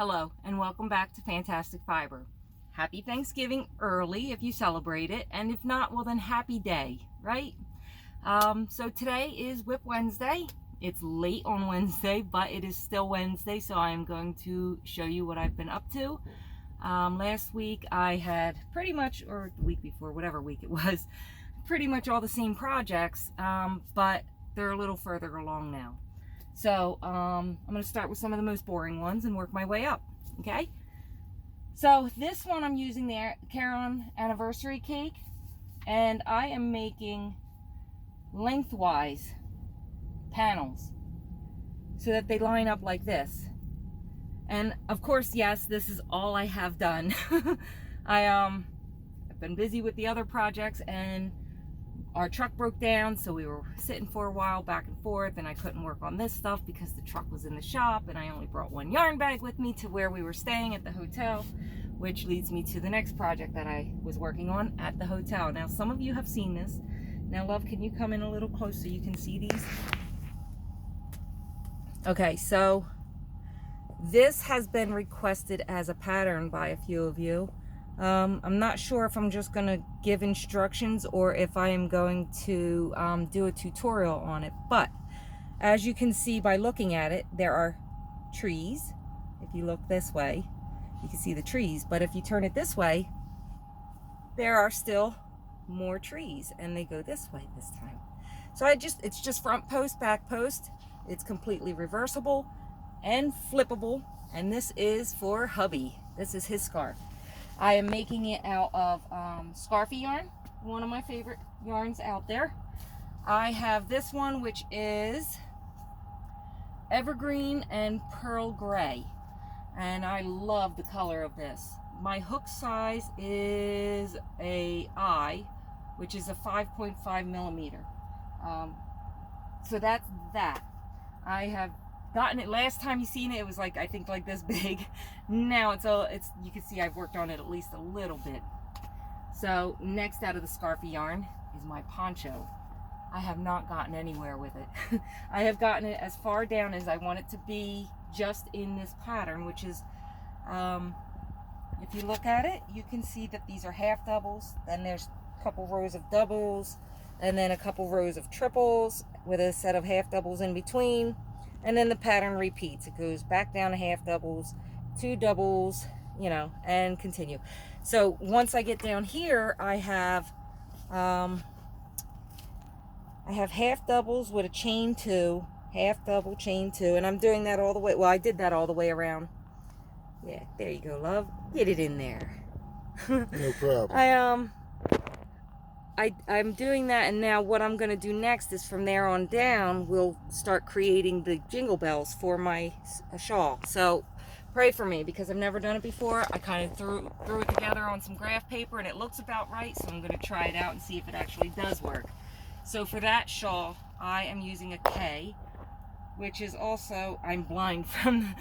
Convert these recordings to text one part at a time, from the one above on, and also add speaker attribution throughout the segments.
Speaker 1: Hello and welcome back to Fantastic Fiber. Happy Thanksgiving early if you celebrate it, and if not, well then happy day, right? So today is WIP Wednesday. It's late on Wednesday, but it is still Wednesday, so I am going to show you what I've been up to. Last week I had pretty much, or the week before, whatever week it was, pretty much all the same projects, but they're a little further along now. So I'm going to start with some of the most boring ones and work my way up, okay? So this one I'm using the Caron anniversary cake, and I am making lengthwise panels so that they line up like this. And of course, yes, this is all I have done. I've been busy with the other projects, and our truck broke down, so we were sitting for a while back and forth, and I couldn't work on this stuff because the truck was in the shop, and I only brought one yarn bag with me to where we were staying at the hotel, which leads me to the next project that I was working on at the hotel. Now, some of you have seen this. Now, love, can you come in a little closer so you can see these? Okay, so this has been requested as a pattern by a few of you. I'm not sure if I'm just going to give instructions or if I am going to do a tutorial on it. But as you can see by looking at it, there are trees. If you look this way, you can see the trees. But if you turn it this way, there are still more trees, and they go this way this time. So it's just front post, back post. It's completely reversible and flippable, and this is for hubby. This is his scarf. I am making it out of Scarfy yarn, one of my favorite yarns out there. I have this one, which is evergreen and pearl gray, and I love the color of this. My hook size is a I, which is a 5.5 millimeter. So that's that. I have gotten it, last time you seen it, it was like, I think like this big. Now it's you can see I've worked on it at least a little bit. So next out of the Scarfy yarn is my poncho. I have not gotten anywhere with it. I have gotten it as far down as I want it to be, just in this pattern, which is, if you look at it, you can see that these are half doubles, then there's a couple rows of doubles, and then a couple rows of triples with a set of half doubles in between. And then the pattern repeats. It goes back down to half doubles, two doubles, you know, and continue. So once I get down here, I have half doubles with a chain two, half double, chain two, and I'm doing that all the way. Well, I did that all the way around. Yeah, there you go, love. Get it in there.
Speaker 2: No problem.
Speaker 1: I'm doing that, and now what I'm going to do next is from there on down, we'll start creating the jingle bells for my shawl. So pray for me, because I've never done it before. I kind of threw it together on some graph paper, and it looks about right, so I'm going to try it out and see if it actually does work. So for that shawl, I am using a K, which is also, I'm blind from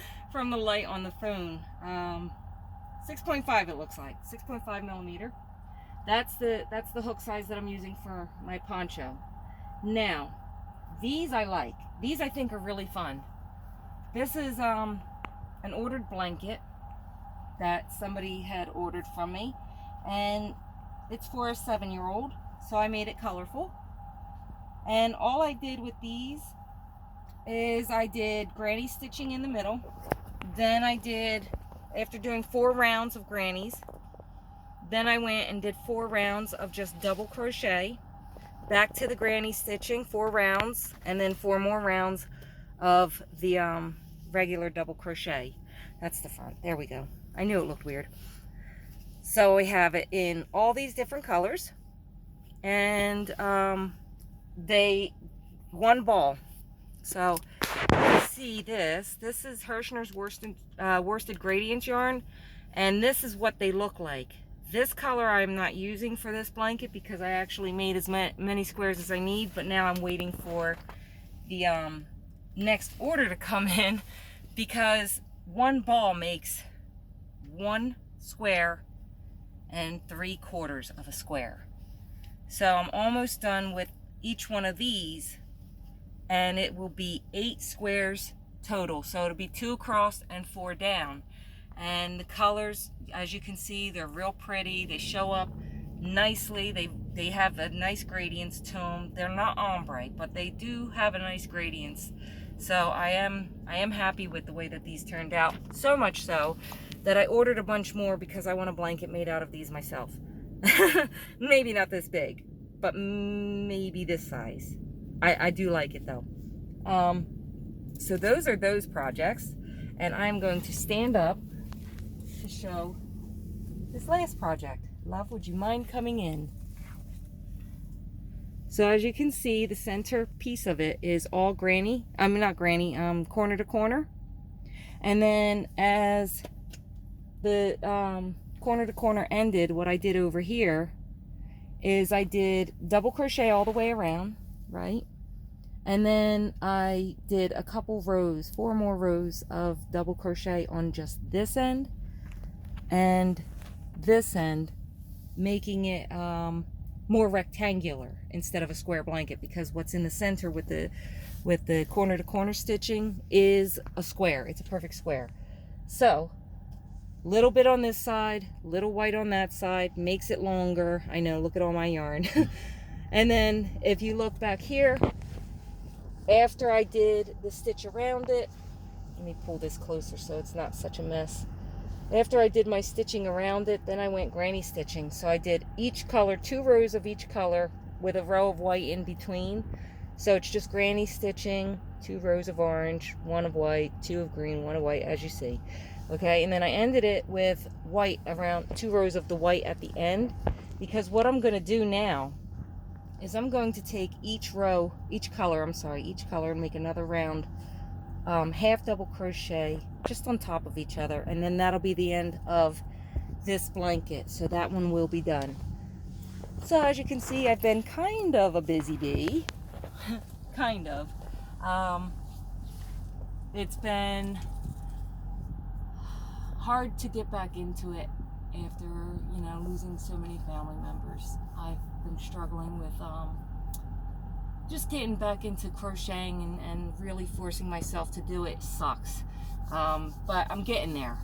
Speaker 1: the light on the phone, 6.5 it looks like, 6.5 millimeter. That's the hook size that I'm using for my poncho. Now, these I like. These I think are really fun. This is an ordered blanket that somebody had ordered from me, and it's for a 7-year-old, so I made it colorful. And all I did with these is I did granny stitching in the middle. Then I did, after doing 4 rounds of grannies, then I went and did 4 rounds of just double crochet, back to the granny stitching, 4 rounds, and then 4 more rounds of the regular double crochet. That's the front. There we go. I knew it looked weird. So we have it in all these different colors, and one ball. So you see this is Hirschner's worsted gradient yarn, and this is what they look like. This color I'm not using for this blanket because I actually made as many squares as I need, but now I'm waiting for the next order to come in, because one ball makes 1 square and 3/4 of a square. So I'm almost done with each one of these, and it will be 8 squares total. So it'll be 2 across and 4 down. And the colors, as you can see, they're real pretty. They show up nicely. They have a nice gradients to them. They're not ombre, but they do have a nice gradients. So I am happy with the way that these turned out. So much so that I ordered a bunch more because I want a blanket made out of these myself. Maybe not this big, but maybe this size. I do like it though. So those are those projects, and I'm going to stand up to show this last project. Love, would you mind coming in? So as you can see, the center piece of it is all corner to corner. And then as the corner to corner ended, what I did over here is I did double crochet all the way around, right? And then I did a couple rows, 4 more rows of double crochet on just this end and this end, making it more rectangular instead of a square blanket, because what's in the center with the corner to corner stitching is a square. It's a perfect square. So little bit on this side, little white on that side, makes it longer. I know, look at all my yarn. And then if you look back here, after I did the stitch around it, let me pull this closer so it's not such a mess. After I did my stitching around it, then I went granny stitching. So I did each color, 2 rows of each color with a row of white in between. So it's just granny stitching, 2 rows of orange, 1 of white, 2 of green, 1 of white, as you see. Okay, and then I ended it with white around 2 rows of the white at the end, because what I'm going to do now is I'm going to take each color and make another round half double crochet just on top of each other, and then that'll be the end of this blanket. So that one will be done. So as you can see, I've been kind of a busy bee. Kind of. It's been hard to get back into it after, you know, losing so many family members. I've been struggling with just getting back into crocheting and really forcing myself to do it sucks. But I'm getting there.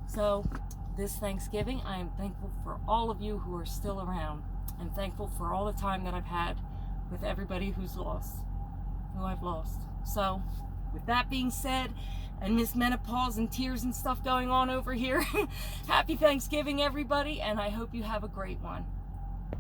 Speaker 1: So this Thanksgiving, I am thankful for all of you who are still around, and thankful for all the time that I've had with everybody who I've lost. So with that being said, and Miss Menopause and tears and stuff going on over here, happy Thanksgiving everybody, and I hope you have a great one.